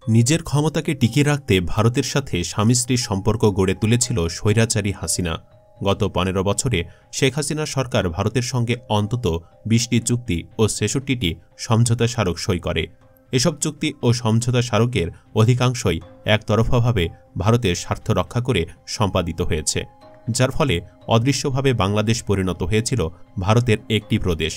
নিজের ক্ষমতাকে টিকিয়ে রাখতে ভারতের সাথে স্বামী স্ত্রীর সম্পর্ক গড়ে তুলেছিল স্বৈরাচারী হাসিনা। গত ১৫ বছরে শেখ হাসিনা সরকার ভারতের সঙ্গে অন্তত ২০টি চুক্তি ও ৬৬টি সমঝোতা স্মারক সই করে। এসব চুক্তি ও সমঝোতা স্মারকের অধিকাংশই একতরফাভাবে ভারতের স্বার্থ রক্ষা করে সম্পাদিত হয়েছে, যার ফলে অদৃশ্যভাবে বাংলাদেশ পরিণত হয়েছিল ভারতের একটি প্রদেশ।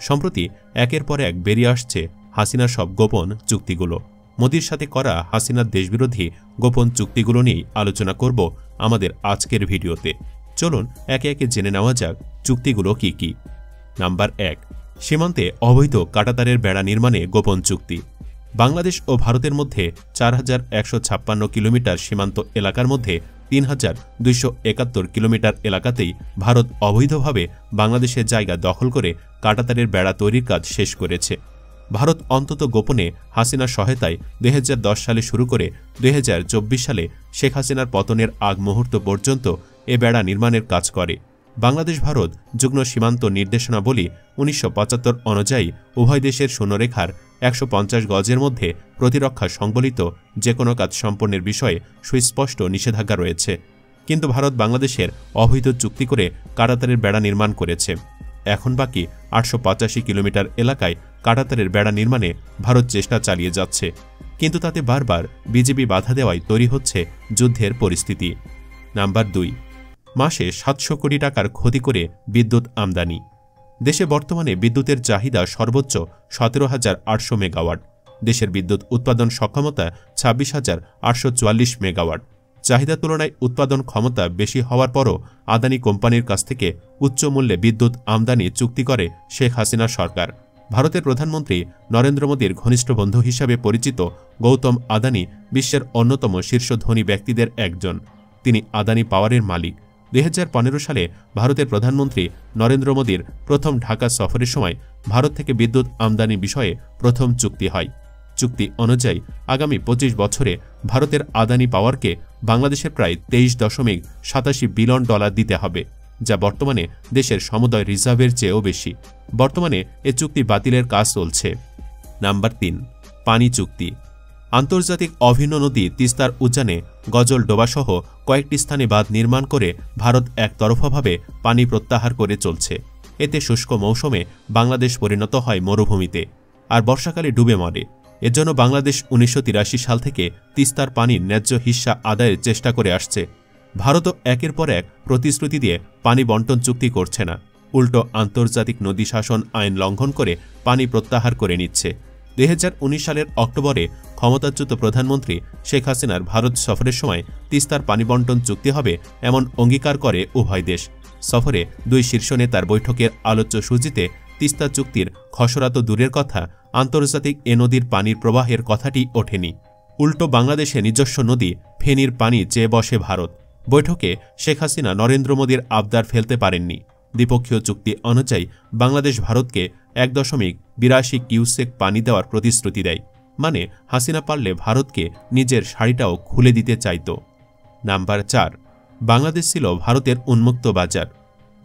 সম্প্রতি একের পর এক বেরিয়ে আসছে হাসিনার সব গোপন চুক্তিগুলো। মোদির সাথে করা হাসিনার দেশবিরোধী গোপন চুক্তিগুলো নিয়েই আলোচনা করব আমাদের আজকের ভিডিওতে। চলুন একে একে জেনে নেওয়া যাক চুক্তিগুলো কি কি। নাম্বার ১, সীমান্তে অবৈধ কাঁটাতারের বেড়া নির্মাণে গোপন চুক্তি। বাংলাদেশ ও ভারতের মধ্যে ৪,১৫৬ কিলোমিটার সীমান্ত এলাকার মধ্যে ৩,২৭১ কিলোমিটার এলাকাতেই ভারত অবৈধভাবে বাংলাদেশের জায়গা দখল করে কাঁটাতারের বেড়া তৈরির কাজ শেষ করেছে। ভারত অন্তত গোপনে হাসিনার সহায়তায় ২০১০ সালে শুরু করে ২০২৪ সালে শেখ হাসিনার পতনের আগ মুহূর্ত পর্যন্ত এ বেড়া নির্মাণের কাজ করে। বাংলাদেশ ভারত যুগ্ম সীমান্ত নির্দেশনাবলী ১৯৭৫ অনুযায়ী উভয় দেশের শূন্যরেখার ১৫০ গজের মধ্যে প্রতিরক্ষা সংবলিত যে কোনো কাজ সম্পন্নের বিষয়ে সুস্পষ্ট নিষেধাজ্ঞা রয়েছে। কিন্তু ভারত বাংলাদেশের অবৈধ চুক্তি করে কাঁটাতারের বেড়া নির্মাণ করেছে। এখন বাকি ৮৮৫ কিলোমিটার এলাকায় কাঁটাতারের বেড়া নির্মাণে ভারত চেষ্টা চালিয়ে যাচ্ছে, কিন্তু তাতে বারবার বিজেপি বাধা দেওয়ায় তৈরি হচ্ছে যুদ্ধের পরিস্থিতি। নাম্বার ২, মাসে ৭০০ কোটি টাকার ক্ষতি করে বিদ্যুৎ আমদানি। দেশে বর্তমানে বিদ্যুতের চাহিদা সর্বোচ্চ ১৭,৮০০ মেগাওয়াট। দেশের বিদ্যুৎ উৎপাদন সক্ষমতা ২৬,৮৪৪ মেগাওয়াট। চাহিদা তুলনায় উৎপাদন ক্ষমতা বেশি হওয়ার পরও আদানি কোম্পানির কাছ থেকে উচ্চ মূল্যে বিদ্যুৎ আমদানি চুক্তি করে শেখ হাসিনা সরকার। ভারতের প্রধানমন্ত্রী নরেন্দ্র মোদীর ঘনিষ্ঠ বন্ধু হিসাবে পরিচিত গৌতম আদানি বিশ্বের অন্যতম শীর্ষ ধনী ব্যক্তিদের একজন। তিনি আদানি পাওয়ারের মালিক। ২০১৫ সালে ভারতের প্রধানমন্ত্রী নরেন্দ্র মোদীর প্রথম ঢাকা সফরের সময় ভারত থেকে বিদ্যুৎ আমদানি বিষয়ে প্রথম চুক্তি হয়। চুক্তি অনুযায়ী আগামী ২৫ বছরে ভারতের আদানি পাওয়ারকে বাংলাদেশের প্রায় ২৩.৮৭ বিলিয়ন ডলার দিতে হবে, যা বর্তমানে দেশের সমুদয় রিজার্ভের চেয়েও বেশি। বর্তমানে এ চুক্তি বাতিলের কাজ চলছে। নাম্বার ৩, পানি চুক্তি। আন্তর্জাতিক অভিন্ন নদী তিস্তার উজানে গজল ডোবাসহ কয়েকটি স্থানে বাঁধ নির্মাণ করে ভারত একতরফাভাবে পানি প্রত্যাহার করে চলছে। এতে শুষ্ক মৌসুমে বাংলাদেশ পরিণত হয় মরুভূমিতে, আর বর্ষাকালে ডুবে মরে। এজন্য বাংলাদেশ ১৯৮৩ সাল থেকে তিস্তার পানির ন্যায্য হিস্সা আদায়ের চেষ্টা করে আসছে। ভারতও একের পর এক প্রতিশ্রুতি দিয়ে পানি বন্টন চুক্তি করছে না, উল্টো আন্তর্জাতিক নদী শাসন আইন লঙ্ঘন করে পানি প্রত্যাহার করে নিচ্ছে। ২০১৯ সালের অক্টোবরে ক্ষমতাচ্যুত প্রধানমন্ত্রী শেখ হাসিনার ভারত সফরের সময় তিস্তার পানি বন্টন চুক্তি হবে এমন অঙ্গীকার করে উভয় দেশ। সফরে দুই শীর্ষ নেতার বৈঠকের আলোচ্য সূচিতে তিস্তা চুক্তির খসড়া তো দূরের কথা, আন্তর্জাতিক এ নদীর পানির প্রবাহের কথাটি ওঠেনি। উল্টো বাংলাদেশে নিজস্ব নদী ফেনীর পানি চেয়ে বসে ভারত। বৈঠকে শেখ হাসিনা নরেন্দ্র মোদীর আবদার ফেলতে পারেননি। দ্বিপক্ষীয় চুক্তি অনুযায়ী বাংলাদেশ ভারতকে ১.৮২ কিউসেক পানি দেওয়ার প্রতিশ্রুতি দেয়, মানে হাসিনা পারলে ভারতকে নিজের শাড়িটাও খুলে দিতে চাইত। নাম্বার ৪, বাংলাদেশ ছিল ভারতের উন্মুক্ত বাজার।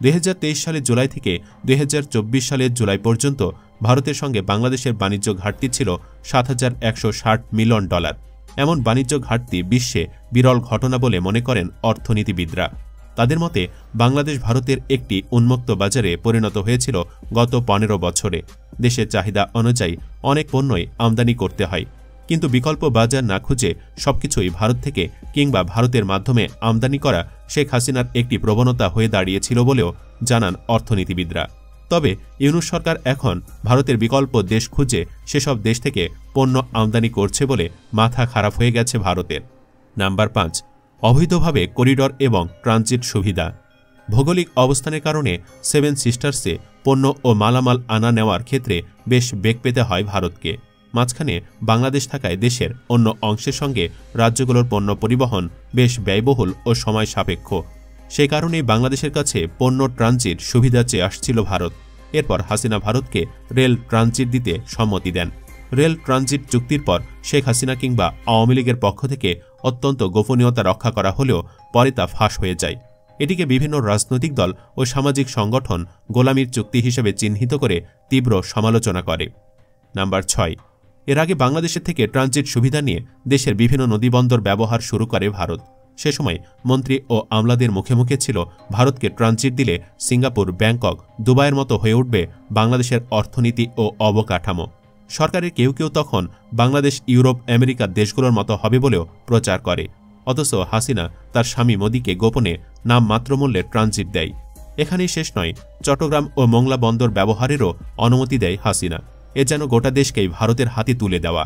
২০২৩ সালের জুলাই থেকে ২০২৪ সালের জুলাই পর্যন্ত ভারতের সঙ্গে বাংলাদেশের বাণিজ্য ঘাটতি ছিল ৭,১৬০ মিলিয়ন ডলার। এমন বাণিজ্য ঘাটতি বিশ্বে বিরল ঘটনা বলে মনে করেন অর্থনীতিবিদরা। তাদের মতে বাংলাদেশ ভারতের একটি উন্মুক্ত বাজারে পরিণত হয়েছিল গত ১৫ বছরে। দেশের চাহিদা অনুযায়ী অনেক পণ্যই আমদানি করতে হয়, কিন্তু বিকল্প বাজার না খুঁজে সবকিছুই ভারত থেকে কিংবা ভারতের মাধ্যমে আমদানি করা শেখ হাসিনার একটি প্রবণতা হয়ে দাঁড়িয়েছিল বলেও জানান অর্থনীতিবিদরা। তবে ইউনূস সরকার এখন ভারতের বিকল্প দেশ খুঁজে সেসব দেশ থেকে পণ্য আমদানি করছে বলে মাথা খারাপ হয়ে গেছে ভারতের। নাম্বার ৫, অবৈধভাবে করিডর এবং ট্রানজিট সুবিধা। ভৌগোলিক অবস্থানের কারণে সেভেন সিস্টার্সে পণ্য ও মালামাল আনা নেওয়ার ক্ষেত্রে বেশ বেগ পেতে হয় ভারতকে। মাঝখানে বাংলাদেশ থাকায় দেশের অন্য অংশের সঙ্গে রাজ্যগুলোর পণ্য পরিবহন বেশ ব্যয়বহুল ও সময় সাপেক্ষ। সে কারণেই বাংলাদেশের কাছে পণ্য ট্রানজিট সুবিধা চেয়ে আসছিল ভারত। এরপর হাসিনা ভারতকে রেল ট্রানজিট দিতে সম্মতি দেন। রেল ট্রানজিট চুক্তির পর শেখ হাসিনা কিংবা আওয়ামী লীগের পক্ষ থেকে অত্যন্ত গোপনীয়তা রক্ষা করা হলেও পরে তা ফাঁস হয়ে যায়। এটিকে বিভিন্ন রাজনৈতিক দল ও সামাজিক সংগঠন গোলামির চুক্তি হিসেবে চিহ্নিত করে তীব্র সমালোচনা করে। নাম্বার ৬, এর আগে বাংলাদেশের থেকে ট্রানজিট সুবিধা নিয়ে দেশের বিভিন্ন নদীবন্দর ব্যবহার শুরু করে ভারত। সে সময় মন্ত্রী ও আমলাদের মুখে মুখে ছিল ভারতকে ট্রানজিট দিলে সিঙ্গাপুর, ব্যাংকক, দুবাইয়ের মতো হয়ে উঠবে বাংলাদেশের অর্থনীতি ও অবকাঠামো। সরকারের কেউ কেউ তখন বাংলাদেশ ইউরোপ, আমেরিকার দেশগুলোর মতো হবে বলেও প্রচার করে। অথচ হাসিনা তার স্বামী মোদীকে গোপনে নামমাত্র মূল্যে ট্রানজিট দেয়। এখানেই শেষ নয়, চট্টগ্রাম ও মোংলা বন্দর ব্যবহারেরও অনুমতি দেয় হাসিনা। এ যেন গোটা দেশকেই ভারতের হাতে তুলে দেওয়া।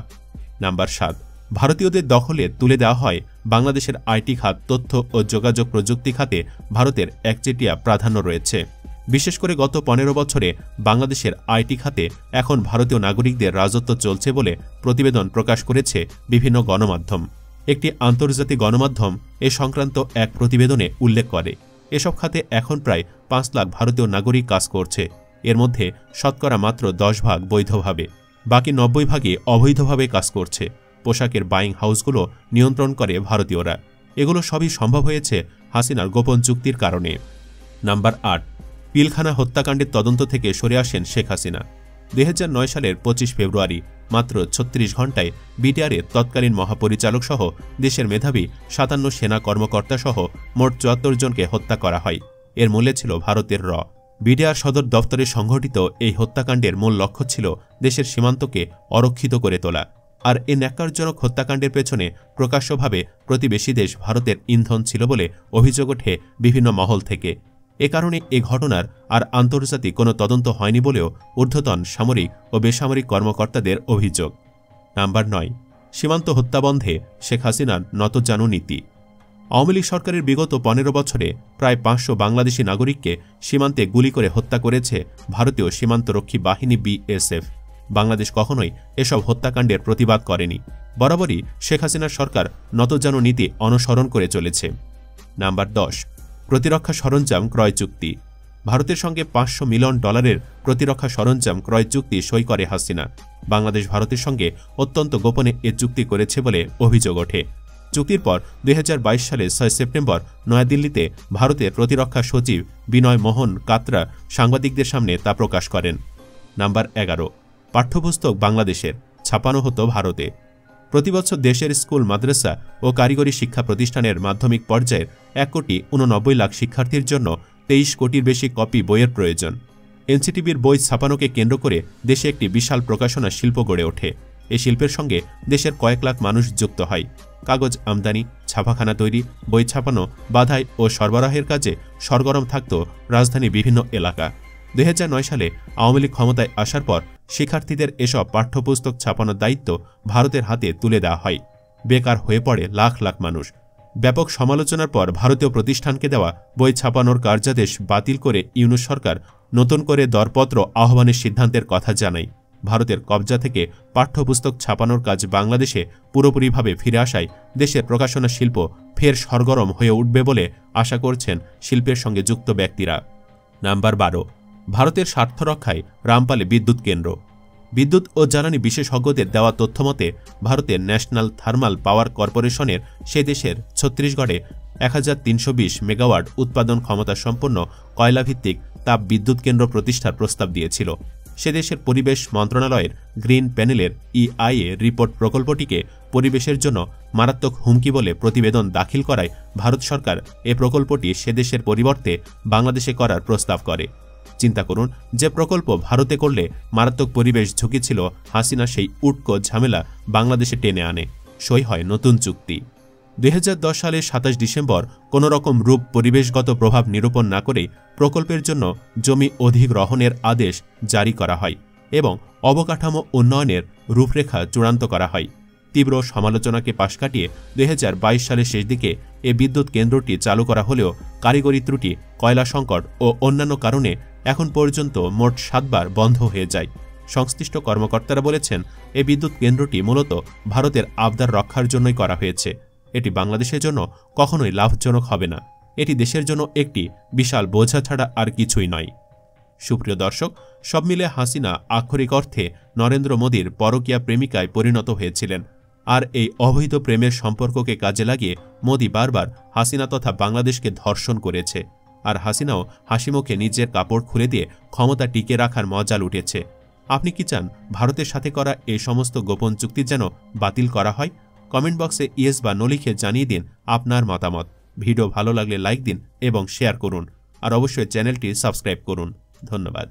নাম্বার 7, ভারতীয়দের দখলে তুলে দেওয়া হয় বাংলাদেশের আইটি খাত। তথ্য ও যোগাযোগ প্রযুক্তি খাতে ভারতের একচেটিয়া প্রাধান্য রয়েছে। বিশেষ করে গত 15 বছরে বাংলাদেশের আইটি খাতে এখন ভারতীয় নাগরিকদের রাজত্ব চলছে বলে প্রতিবেদন প্রকাশ করেছে বিভিন্ন গণমাধ্যম। একটি আন্তর্জাতিক গণমাধ্যম এ সংক্রান্ত এক প্রতিবেদনে উল্লেখ করে, এসব খাতে এখন প্রায় 5 লাখ ভারতীয় নাগরিক কাজ করছে। এর মধ্যে শতকরা মাত্র 10 ভাগ বৈধভাবে, বাকি 90 ভাগই অবৈধভাবে কাজ করছে। পোশাকের বাইং হাউসগুলো নিয়ন্ত্রণ করে ভারতীয়রা। এগুলো সবই সম্ভব হয়েছে হাসিনার গোপন চুক্তির কারণে। নাম্বার 8, পিলখানা হত্যাকাণ্ডের তদন্ত থেকে সরে আসেন শেখ হাসিনা। 2009 সালের 25 ফেব্রুয়ারি মাত্র 36 ঘণ্টায় বিটিআরের তৎকালীন মহাপরিচালক সহ দেশের মেধাবী 57 সেনা কর্মকর্তা সহ মোট 74 জনকে হত্যা করা হয়। এর মূলে ছিল ভারতের র। বিটিআর সদর দফতরে সংঘটিত এই হত্যাকাণ্ডের মূল লক্ষ্য ছিল দেশের সীমান্তকে অরক্ষিত করে তোলা। আর এ ন্যাক্কারজনক হত্যাকাণ্ডের পেছনে প্রকাশ্যভাবে প্রতিবেশী দেশ ভারতের ইন্ধন ছিল বলে অভিযোগ ওঠে বিভিন্ন মহল থেকে। এ কারণে এ ঘটনার আর আন্তর্জাতিক কোনো তদন্ত হয়নি বলেও ঊর্ধ্বতন সামরিক ও বেসামরিক কর্মকর্তাদের অভিযোগ। নাম্বার 9, সীমান্ত হত্যা বন্ধে শেখ হাসিনার নতজানু নীতি। আওয়ামী লীগ সরকারের বিগত 15 বছরে প্রায় 500 বাংলাদেশি নাগরিককে সীমান্তে গুলি করে হত্যা করেছে ভারতীয় সীমান্তরক্ষী বাহিনী বিএসএফ। বাংলাদেশ কখনোই এসব হত্যাকাণ্ডের প্রতিবাদ করেনি। বরাবরই শেখ হাসিনার সরকার নতজানু নীতি অনুসরণ করে চলেছে। নাম্বার 10, প্রতিরক্ষা সরঞ্জাম ক্রয় চুক্তি। ভারতের সঙ্গে $500 মিলিয়ন প্রতিরক্ষা সরঞ্জাম ক্রয় চুক্তি সই করে হাসিনা। বাংলাদেশ ভারতের সঙ্গে অত্যন্ত গোপনে এ চুক্তি করেছে বলে অভিযোগ ওঠে। চুক্তির পর 2022 সালের 6 সেপ্টেম্বর নয়াদিল্লিতে ভারতের প্রতিরক্ষা সচিব বিনয় মোহন কাত্রা সাংবাদিকদের সামনে তা প্রকাশ করেন। নাম্বার 11, পাঠ্যপুস্তক বাংলাদেশের, ছাপানো হতো ভারতে। প্রতিবছর দেশের স্কুল, মাদ্রাসা ও কারিগরি শিক্ষা প্রতিষ্ঠানের মাধ্যমিক পর্যায়ের 1,89 লাখ শিক্ষার্থীর জন্য 23 কোটির বেশি কপি বইয়ের প্রয়োজন। এনসিটিবির বই ছাপানোকে কেন্দ্র করে দেশে একটি বিশাল প্রকাশনা শিল্প গড়ে ওঠে। এই শিল্পের সঙ্গে দেশের কয়েক লাখ মানুষ যুক্ত হয়। কাগজ আমদানি, ছাপাখানা তৈরি, বই ছাপানো, বাধাই ও সরবরাহের কাজে সরগরম থাকত রাজধানীর বিভিন্ন এলাকা। 2009 সালে আওয়ামী লীগ ক্ষমতায় আসার পর শিক্ষার্থীদের এসব পাঠ্যপুস্তক ছাপানোর দায়িত্ব ভারতের হাতে তুলে দেওয়া হয়। বেকার হয়ে পড়ে লাখ লাখ মানুষ। ব্যাপক সমালোচনার পর ভারতীয় প্রতিষ্ঠানকে দেওয়া বই ছাপানোর কার্যাদেশ বাতিল করে ইউনূস সরকার নতুন করে দরপত্র আহ্বানের সিদ্ধান্তের কথা জানায়। ভারতের কবজা থেকে পাঠ্যপুস্তক ছাপানোর কাজ বাংলাদেশে পুরোপুরিভাবে ফিরে আসায় দেশের প্রকাশনা শিল্প ফের সরগরম হয়ে উঠবে বলে আশা করছেন শিল্পের সঙ্গে যুক্ত ব্যক্তিরা। নাম্বার 12, ভারতের স্বার্থ রক্ষায় রামপালে বিদ্যুৎ কেন্দ্র। বিদ্যুৎ ও জ্বালানি বিশেষজ্ঞদের দেওয়া তথ্যমতে ভারতের ন্যাশনাল থার্মাল পাওয়ার কর্পোরেশনের সে দেশের ছত্তিশগড়ে 1320 মেগাওয়াট উৎপাদন ক্ষমতা সম্পন্ন কয়লাভিত্তিক তাপ বিদ্যুৎ কেন্দ্র প্রতিষ্ঠার প্রস্তাব দিয়েছিল। সে দেশের পরিবেশ মন্ত্রণালয়ের গ্রিন প্যানেলের EIA রিপোর্ট প্রকল্পটিকে পরিবেশের জন্য মারাত্মক হুমকি বলে প্রতিবেদন দাখিল করায় ভারত সরকার এ প্রকল্পটি সে দেশের পরিবর্তে বাংলাদেশে করার প্রস্তাব করে। চিন্তা করুন, যে প্রকল্প ভারতে করলে মারাত্মক পরিবেশ ঝুঁকি ছিল, হাসিনা সেই উটকো ঝামেলা বাংলাদেশে টেনে আনে। সই হয় নতুন চুক্তি। 2010 সালের 27 ডিসেম্বর কোনো রকম রূপ পরিবেশগত প্রভাব নিরূপণ না করে প্রকল্পের জন্য জমি অধিগ্রহণের আদেশ জারি করা হয় এবং অবকাঠামো উন্নয়নের রূপরেখা চূড়ান্ত করা হয়। তীব্র সমালোচনাকে পাশ কাটিয়ে 2022 সালের শেষ দিকে এ বিদ্যুৎ কেন্দ্রটি চালু করা হলেও কারিগরি ত্রুটি, কয়লা সংকট ও অন্যান্য কারণে এখন পর্যন্ত মোট 7 বার বন্ধ হয়ে যায়। সংশ্লিষ্ট কর্মকর্তারা বলেছেন, এই বিদ্যুৎ কেন্দ্রটি মূলত ভারতের আবদার রক্ষার জন্যই করা হয়েছে। এটি বাংলাদেশের জন্য কখনোই লাভজনক হবে না। এটি দেশের জন্য একটি বিশাল বোঝা ছাড়া আর কিছুই নয়। সুপ্রিয় দর্শক, সব মিলে হাসিনা আক্ষরিক অর্থে নরেন্দ্র মোদীর পরকীয়া প্রেমিকায় পরিণত হয়েছিলেন। আর এই অবৈধ প্রেমের সম্পর্ককে কাজে লাগিয়ে মোদী বারবার হাসিনা তথা বাংলাদেশকে ধর্ষণ করেছে। আর হাসিনাও হাসিমুখে নিজের কাপড় খুলে দিয়ে ক্ষমতা টিকে রাখার মজা লুটেছে। আপনি কি চান ভারতের সাথে করা এই সমস্ত গোপন চুক্তি যেন বাতিল করা হয়? কমেন্ট বক্সে ইয়েস বা নো লিখে জানিয়ে দিন আপনার মতামত। ভিডিও ভালো লাগলে লাইক দিন এবং শেয়ার করুন, আর অবশ্যই চ্যানেলটি সাবস্ক্রাইব করুন। ধন্যবাদ।